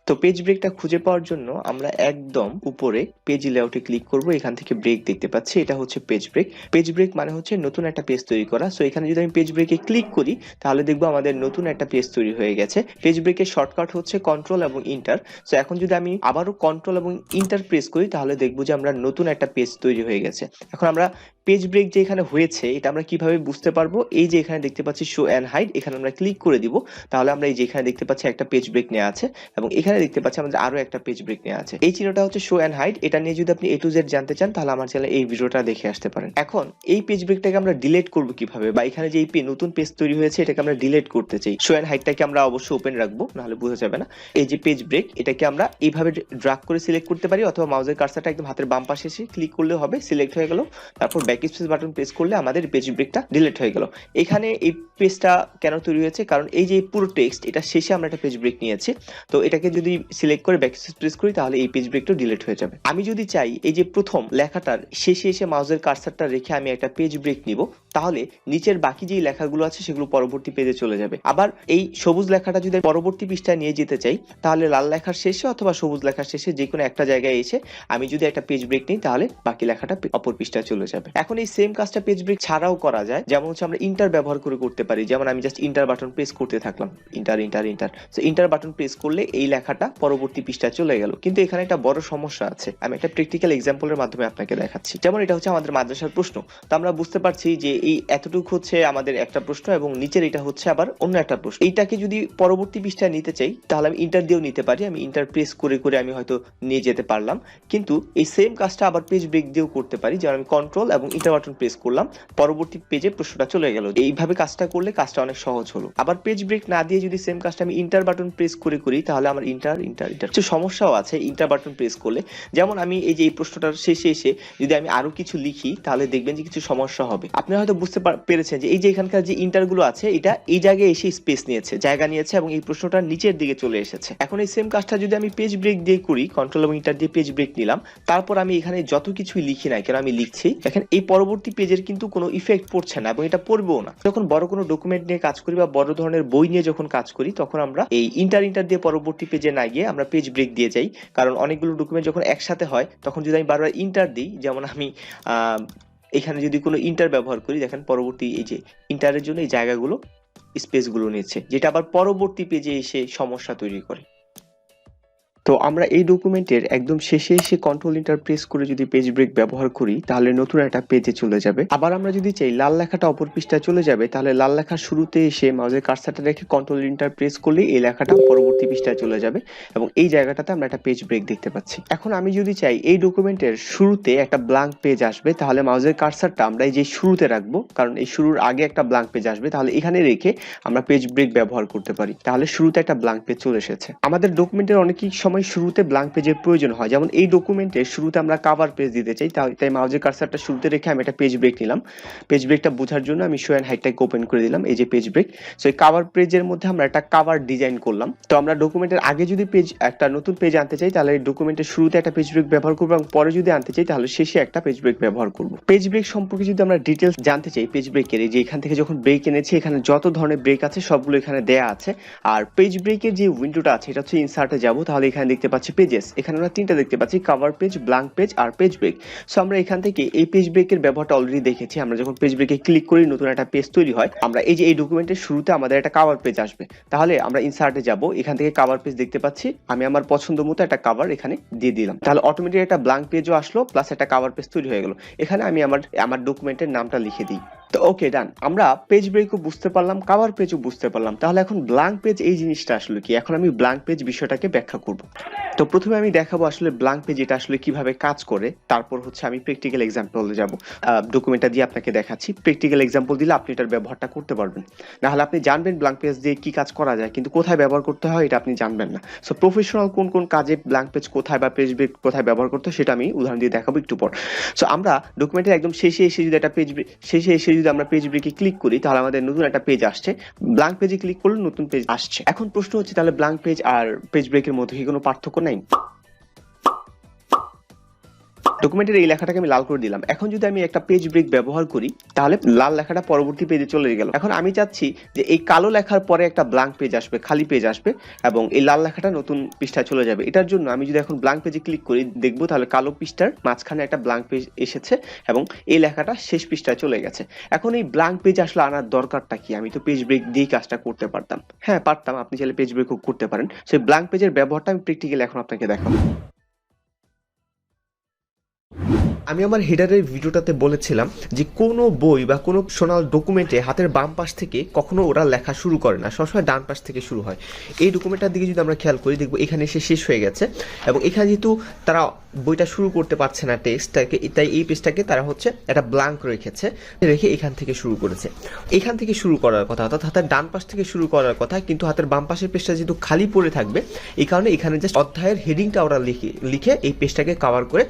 তো পেজ ব্রেকটা খুঁজে পাওয়ার জন্য আমরা একদম উপরে পেজ লেআউটে ক্লিক করব। এখান থেকে ব্রেক দেখতে পাচ্ছি, এটা হচ্ছে পেজ ব্রেক। পেজ ব্রেক মানে হচ্ছে নতুন একটা পেজ তৈরি করা। সো এখানে যদি আমি পেজ ব্রেকে ক্লিক করি তাহলে দেখবো আমাদের নতুন একটা পেজ তৈরি হয়ে গেছে। পেজ ব্রেকের শর্টকাট হচ্ছে কন্ট্রোল এবং ইন্টার। সো এখন যদি আমি আবারও কন্ট্রোল এবং ইন্টার প্রেস করি তাহলে দেখবো যে আমরা নতুন একটা পেজ তৈরি হয়ে গেছে। এখন আমরা পেজ ব্রেক যে এখানে হয়েছে এটা আমরা কিভাবে বুঝতে পারবো? এই যে এখানে দেখতে পাচ্ছি শো এন্ড হাইড, এখানে আমরা ক্লিক করে দিব। তাহলে আমরা এই যে এখানে দেখতে পাচ্ছি একটা পেজ ব্রেক নেওয়া আছে এবং এখানে দেখতে পাচ্ছি আমাদের আরো একটা পেজ ব্রেক নেওয়া আছে। এই চিহ্নটা হচ্ছে শো এন্ড হাইড। এটা নিয়ে যদি আপনি A to Z জানতে চান তাহলে আমার চ্যানেলে এই ভিডিওটা দেখে আসতে পারেন। এখন এই পেজ ব্রেকটাকে আমরা ডিলিট করব কিভাবে, বা এখানে যে এই নতুন পেজ তৈরি হয়েছে এটাকে আমরা ডিলিট করতে চাই। শো এন্ড হাইডটাকে আমরা অবশ্যই ওপেন রাখবো, নাহলে বোঝা যাবে না। এই যে পেজ ব্রেক এটাকে আমরা এইভাবে ড্র্যাগ করে সিলেক্ট করতে পারি, অথবা মাউসের কার্সারটা একদম হাতের বাম পাশে এসে ক্লিক করলে হবে, সিলেক্ট হয়ে গেল। তারপর ব্যাক স্পেস বাটন প্রেস করলে আমাদের পেজ ব্রেকটা ডিলিট হয়ে গেল। এখানে এই পেজটা কেন তৈরি হয়েছে? কারণ এই যে পুরো টেক্সট এটা শেষে আমরা একটা পেজ ব্রেক নিয়েছি। তো এটাকে যদি সিলেক্ট করে ব্যাক স্পেস প্রেস করি তাহলে এই পেজ ব্রেকটা ডিলিট হয়ে যাবে। আমি যদি চাই এই যে প্রথম লেখাটার শেষে এসে মাউসের কার্সারটা রেখে আমি একটা পেজ ব্রেক নিব, তাহলে নিচের বাকি যে লেখাগুলো আছে সেগুলো পরবর্তী পেজে চলে যাবে। আবার এই সবুজ লেখাটা যদি পরবর্তী পৃষ্ঠায় নিয়ে যেতে চাই তাহলে লাল লেখার শেষে অথবা সবুজ লেখার শেষে যে কোনো একটা জায়গায় এসে আমি যদি একটা পেজ ব্রেক নিই তাহলে বাকি লেখাটা অপর পৃষ্ঠায় চলে যাবে। এখন এই সেম কাজটা পেজ ব্রেক ছাড়াও করা যায়, যেমন হচ্ছে আমরা ইন্টার ব্যবহার করে করতে পারি। যেমন আমি জাস্ট ইন্টার বাটন প্রেস করতে থাকলাম, inter inter inter. So inter button press করলে এই লেখাটা পরবর্তী পৃষ্ঠায় চলে গেল। কিন্তু এখানে একটা বড় সমস্যা আছে, আমি একটা প্র্যাকটিক্যাল এক্সাম্পলের মাধ্যমে আপনাকে দেখাচ্ছি। যেমন এটা হচ্ছে আমাদের মাদ্রাসার প্রশ্ন। তো আমরা বুঝতে পারছি যে এই এতটুকু হচ্ছে আমাদের একটা প্রশ্ন এবং নিচের এটা হচ্ছে আবার অন্য একটা প্রশ্ন। এইটাকে যদি পরবর্তী পৃষ্ঠায় নিতে চাই তাহলে আমি ইন্টার দিয়েও নিতে পারি, আমি ইন্টার প্রেস করে করে আমি হয়তো নিয়ে যেতে পারলাম। কিন্তু এই সেম কাজটা আবার পেজ ব্রেক দিয়েও করতে পারি, যেমন আমি কন্ট্রোল এবং ইন্টার বাটন প্রেস করলাম, পরবর্তী পেজে প্রশ্নটা চলে গেল। এইভাবে কাজটা করলে কাজটা অনেক সহজ হলো। আবার পেজ ব্রেক না দিয়ে যদি সেম কাজটা আমি ইন্টার বাটন প্রেস করে করি তাহলে আমার ইন্টার ইন্টার ইন্টার কিছু সমস্যাও আছে ইন্টার বাটন প্রেস করলে। যেমন আমি এই যে এই প্রশ্নটার শেষে এসে যদি আমি আরো কিছু লিখি তাহলে দেখবেন যে কিছু সমস্যা হবে। আপনি হয়তো বুঝতে পেরেছেন যে এই যে এখানকার যে ইন্টার গুলো আছে এটা এই জায়গায় এসে স্পেস নিয়েছে, জায়গা নিয়েছে এবং এই প্রশ্নটা নিচের দিকে চলে এসেছে। এখন এই সেম কাজটা যদি আমি পেজ ব্রেক দিয়ে করি, কন্ট্রোল এবং ইন্টার দিয়ে পেজ ব্রেক নিলাম, তারপর আমি এখানে যত কিছুই লিখি না কেন আমি লিখছি, দেখেন এই পরবর্তী পেজের কিন্তু কোনো ইফেক্ট পড়ছে না এবং এটা পড়বেও না। যখন বড় কোনো ডকুমেন্ট নিয়ে কাজ করি বা বড় ধরনের বই নিয়ে যখন কাজ করি তখন আমরা এই ইন্টার দিয়ে পরবর্তী পেজে না গিয়ে আমরা পেজ ব্রেক দিয়ে যাই। কারণ অনেকগুলো ডকুমেন্ট যখন একসাথে হয় তখন যদি আমি বারবার ইন্টার দিই, যেমন আমি এখানে যদি কোনো ইন্টার ব্যবহার করি, দেখেন পরবর্তী এই যে ইন্টারের জন্য এই জায়গাগুলো স্পেসগুলো নিচ্ছে, যেটা আবার পরবর্তী পেজে এসে সমস্যা তৈরি করে। তো আমরা এই ডকুমেন্টের একদম শেষে এসে কন্ট্রোল ইন্টার প্রেস করে যদি পেজ ব্রেক ব্যবহার করি তাহলে নতুন একটা পেজে চলে যাবে। আবার আমরা যদি চাই লাল লেখাটা অপর পৃষ্ঠায় চলে যাবে তাহলে লাল লেখার শুরুতে এসে মাউসের কার্সারটা রেখে কন্ট্রোল ইন্টার প্রেস করলে এই লেখাটা পরবর্তী পৃষ্ঠায় চলে যাবে এবং এই জায়গাটাতে আমরা একটা পেজ ব্রেক দেখতে পাচ্ছি। এখন আমি যদি চাই এই ডকুমেন্টের শুরুতে একটা ব্ল্যাঙ্ক পেজ আসবে তাহলে মাউসের কার্সারটা আমরা এই যে শুরুতে রাখবো, কারণ এই শুরুর আগে একটা ব্ল্যাঙ্ক পেজ আসবে, তাহলে এখানে রেখে আমরা পেজ ব্রেক ব্যবহার করতে পারি। তাহলে শুরুতে একটা ব্ল্যাঙ্ক পেজ চলে এসেছে। আমাদের ডকুমেন্টের অনেকই সময় শুরুতে ব্ল্যাঙ্ক পেজের প্রয়োজন হয়, যেমন এই ডকুমেন্টের শুরুতে আমরা কভার পেজ দিতে চাই, তাই মাউসের কার্সারটা শুরুতে রেখে আমি একটা পেজ ব্রেক নিলাম। পেজ ব্রেকটা বোঝার জন্য আমি শো এন্ড হাইডটাকে ওপেন করে দিলাম, এই যে পেজ ব্রেক। সো এই কভার পেজের মধ্যে আমরা একটা কভার ডিজাইন করলাম। তো আমরা ডকুমেন্টের আগে যদি একটা নতুন পেজ আনতে চাই তাহলে এই ডকুমেন্টের শুরুতে একটা পেজ ব্রেক ব্যবহার করবো এবং পরে যদি আনতে চাই তাহলে শেষে একটা পেজ ব্রেক ব্যবহার করব। পেজ ব্রেক সম্পর্কে যদি আমরা ডিটেলস জানতে চাই, পেজ ব্রেকের এই যে এখান থেকে যখন ব্রেক এনেছি এখানে যত ধরনের ব্রেক আছে সবগুলো এখানে দেয়া আছে। আর পেজ ব্রেকের যে উইন্ডোটা আছে এটা হচ্ছে ইনসার্টে যাব, তাহলে এখানে দেখতে পাচ্ছি পেজেস, এখানে আমরা তিনটা দেখতে পাচ্ছি, কভার পেজ, ব্ল্যাঙ্ক পেজ আর পেজ ব্রেক। সো আমরা এখান থেকে এই পেজ ব্রেকের ব্যবহারটা অলরেডি দেখেছি। আমরা যখন পেজ ব্রেকে ক্লিক করি নতুন একটা পেজ তৈরি হয়, আমরা এই যে এই ডকুমেন্টের শুরুতে আমাদের একটা কভার পেজ আসবে, তাহলে আমরা ইনসার্টে যাব, এখান থেকে কভার পেজ দেখতে পাচ্ছি, আমি আমার পছন্দ মতো একটা কভার এখানে দিয়ে দিলাম, তাহলে অটোমেটিক একটা ব্ল্যাঙ্ক পেজও আসলো প্লাস একটা কভার পেজ তৈরি হয়ে গেল। এখানে আমি আমার ডকুমেন্টের নামটা লিখে দিই। তো ওকে, ডান। আমরা পেজ ব্রেকও বুঝতে পারলাম, কভার পেজও বুঝতে পারলাম, তাহলে এখন ব্ল্যাঙ্ক পেজ এই জিনিসটা আসলে কি? এখন আমি ব্ল্যাঙ্ক পেজ বিষয়টাকে ব্যাখ্যা করব। তো প্রথমে আমি দেখাবো আসলে ব্ল্যাঙ্ক পেজ এটা আসলে কিভাবে কাজ করে, তারপর হচ্ছে আমি প্র্যাকটিক্যাল এক্সাম্পলে যাব। ডকুমেন্টটা দিয়ে আপনাকে দেখাচ্ছি, প্র্যাকটিক্যাল এক্সাম্পল দিলে আপনি এটার ব্যবহারটা করতে পারবেন। না হলে আপনি জানবেন ব্ল্যাঙ্ক পেজ দিয়ে কি কাজ করা যায়, কিন্তু কোথায় ব্যবহার করতে হয় এটা আপনি জানবেন না। সো প্রফেশনাল কোন কোন কাজে ব্ল্যাঙ্ক পেজ কোথায় বা পেজ ব্রেক কোথায় ব্যবহার করতে হয় সেটা আমি উদাহরণ দিয়ে দেখাবো একটু পর। সো আমরা ডকুমেন্টের একদম শেষে এসে যদি একটা পেজ শেষে এসে যদি আমরা পেজ ব্রেকে ক্লিক করি তাহলে আমাদের নতুন একটা পেজ আসছে, ব্ল্যাঙ্ক পেজে ক্লিক করলে নতুন পেজ আসছে। এখন প্রশ্ন হচ্ছে তাহলে ব্ল্যাঙ্ক পেজ আর পেজ ব্রেকের মধ্যে কি কোনো পার্থক্য নাই? ডকুমেন্টের এই লেখাটাকে আমি লাল করে দিলাম। এখন যদি আমি একটা পেজ ব্রেক ব্যবহার করি তাহলে লাল লেখাটা পরবর্তী পেজে চলে গেল। এখন আমি চাচ্ছি যে এই কালো লেখার পরে একটা ব্ল্যাঙ্ক পেজ আসবে, খালি পেজ আসবে এবং এই লাল লেখাটা নতুন পৃষ্ঠায় চলে যাবে। এটার জন্য আমি যদি এখন ব্ল্যাঙ্ক পেজে ক্লিক করি দেখবো তাহলে কালো পৃষ্ঠার মাঝখানে একটা ব্ল্যাঙ্ক পেজ এসেছে এবং এই লেখাটা শেষ পৃষ্ঠায় চলে গেছে। এখন এই ব্ল্যাঙ্ক পেজ আসলে আনার দরকারটা কি? আমি তো পেজ ব্রেক দিয়ে কাজটা করতে পারতাম। হ্যাঁ পারতাম, আপনি চাইলে পেজ ব্রেকও করতে পারেন। সেই ব্ল্যাঙ্ক পেজের ব্যবহারটা আমি প্র্যাকটিক্যালি এখন আপনাকে দেখাবো। আমি আমার হেডারের ভিডিওটাতে বলেছিলাম যে কোনো বই বা কোনো প্রফেশনাল ডকুমেন্টে হাতের বাম পাশ থেকে কখনো ওরা লেখা শুরু করে না, সবসময় ডান পাশ থেকে শুরু হয়। এই ডকুমেন্টটার দিকে যদি আমরা খেয়াল করি দেখবো এখানে এসে শেষ হয়ে গেছে এবং এখানে যেহেতু তারা বইটা শুরু করতে পারছে না টেক্সটটাকে, তাই এই পেজটাকে তারা হচ্ছে একটা ব্ল্যাঙ্ক রেখে এখান থেকে শুরু করেছে। এখান থেকে শুরু করার কথা, অর্থাৎ হাতের ডান পাশ থেকে শুরু করার কথা, কিন্তু হাতের বাম পাশের পেজটা যেহেতু খালি পড়ে থাকবে এই কারণে এখানে জাস্ট অধ্যায়ের হেডিংটা ওরা লিখে এই পেজটাকে কভার করে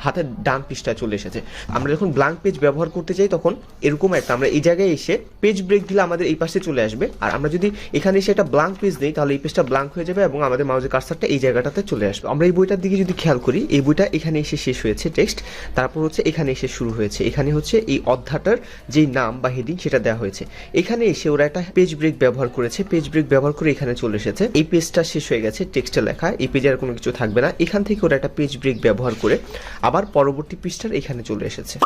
হাতের ডান পৃষ্ঠা চলে এসেছে। আমরা যখন ব্ল্যাঙ্ক পেজ ব্যবহার করতে চাই তখন এরকম একটা আমরা এই জায়গায় এসে পেজ ব্রেক দিলে আমাদের এই পাশে চলে আসবে, আর আমরা যদি এখানে এসে একটা ব্ল্যাঙ্ক পেজ দিই তাহলে এই পেজটা ব্ল্যাঙ্ক হয়ে যাবে এবং আমাদের মাউসের কার্সারটা এই জায়গাটাতে চলে আসবে। আমরা এই বইটার দিকে যদি খেয়াল করি এই বইটা এখানে এসে শেষ হয়েছে টেক্সট, তারপর হচ্ছে এখানে এসে শুরু হয়েছে, এখানে হচ্ছে এই অধ্যায়টার যেই নাম বা হেডিং সেটা দেওয়া হয়েছে। এখানে এসে ওরা একটা পেজ ব্রেক ব্যবহার করেছে, পেজ ব্রেক ব্যবহার করে এখানে চলে এসেছে, এই পেজটা শেষ হয়ে গেছে, টেক্সটে লেখা, এই পেজে আর কোনো কিছু থাকবে না। এখান থেকে ওরা একটা পেজ ব্রেক ব্যবহার করে আবার পরবর্তী পৃষ্ঠার এখানে চলে এসেছে।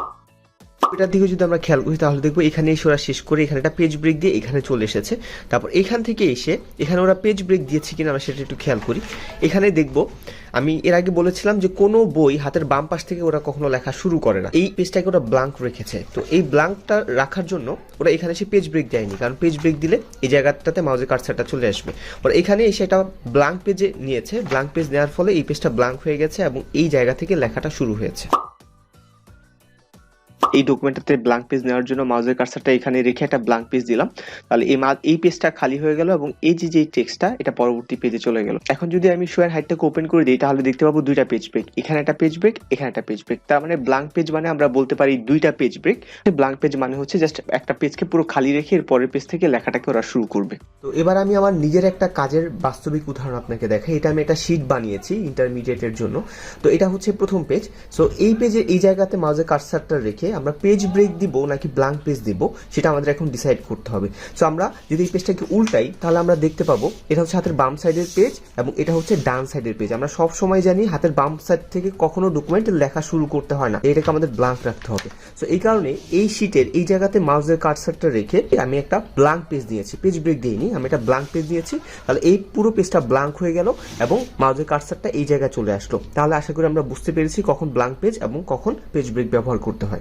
এটার দিকে যদি আমরা খেয়াল করি তাহলে দেখবো এখানে এসে ওরা শেষ করে এখানে একটা পেজ ব্রেক দিয়ে এখানে চলে এসেছে। তারপর এখান থেকে এসে এখানে ওরা পেজ ব্রেক দিয়েছে কিনা আমরা সেটা একটু খেয়াল করি। এখানে দেখবো আমি এর আগে বলেছিলাম যে কোনো বই হাতের বাম পাশ থেকে ওরা কখনো লেখা শুরু করে না, এই পেজটাকে ওরা ব্ল্যাঙ্ক রেখেছে। তো এই ব্ল্যাঙ্কটা রাখার জন্য ওরা এখানে এসে পেজ ব্রেক দেয়নি, কারণ পেজ ব্রেক দিলে এই জায়গাটাতে মাউসের কার্সারটা চলে আসবে। ওরা এখানে এসে একটা ব্ল্যাঙ্ক পেজে নিয়েছে, ব্ল্যাঙ্ক পেজ নেওয়ার ফলে এই পেজটা ব্ল্যাঙ্ক হয়ে গেছে এবং এই জায়গা থেকে লেখাটা শুরু হয়েছে। এই ডকুমেন্টটাতে ব্ল্যাঙ্ক পেজ নেওয়ার জন্য মাউসের কার্সারটা এখানে রেখে একটা ব্ল্যাঙ্ক পেজ দিলাম, তাহলে এই পেজটা খালি হয়ে গেল এবং এই যে টেক্সটটা এটা পরবর্তী পেজে চলে গেল। এখন যদি আমি শো এর হাইটটাকে ওপেন করে দিই তাহলে দেখতে পাবো দুইটা পেজ ব্রেক, এখানে একটা পেজ ব্রেক, এখানে একটা পেজ ব্রেক। তার মানে ব্ল্যাঙ্ক পেজ মানে আমরা বলতে পারি দুইটা পেজ ব্রেক। ব্ল্যাঙ্ক পেজ মানে হচ্ছে জাস্ট একটা পেজকে পুরো খালি রেখে এর পরের পেজ থেকে লেখাটাকে ওরা শুরু করবে। তো এবার আমি আমার নিজের একটা কাজের বাস্তবিক উদাহরণ আপনাকে দেখাই। এটা আমি একটা শীট বানিয়েছি ইন্টারমিডিয়েটের জন্য। তো এটা হচ্ছে প্রথম পেজ। সো এই পেজে এই জায়গাতে মাউসের কার্সারটা রেখে আমরা পেজ ব্রেক দিব নাকি ব্ল্যাঙ্ক পেজ দিব সেটা আমাদের এখন ডিসাইড করতে হবে। সো আমরা যদি এই পেজটাকে উল্টাই তাহলে আমরা দেখতে পাবো এটা হচ্ছে হাতের বাম সাইডের পেজ এবং এটা হচ্ছে ডান সাইডের পেজ। আমরা সব সময় জানি হাতের বাম সাইড থেকে কখনো ডকুমেন্ট লেখা শুরু করতে হয় না, এটাকে আমাদের ব্ল্যাঙ্ক রাখতে হবে। সো এই কারণে এই শীটের এই জায়গাতে মাউসের কার্সারটা রেখে আমি একটা ব্ল্যাঙ্ক পেজ দিয়েছি, পেজ ব্রেক দিইনি, আমি একটা ব্ল্যাঙ্ক পেজ দিয়েছি। তাহলে এই পুরো পেজটা ব্ল্যাঙ্ক হয়ে গেল এবং মাউসের কার্সারটা এই জায়গায় চলে আসলো। তাহলে আশা করি আমরা বুঝতে পেরেছি কখন ব্ল্যাঙ্ক পেজ এবং কখন পেজ ব্রেক ব্যবহার করতে হয়।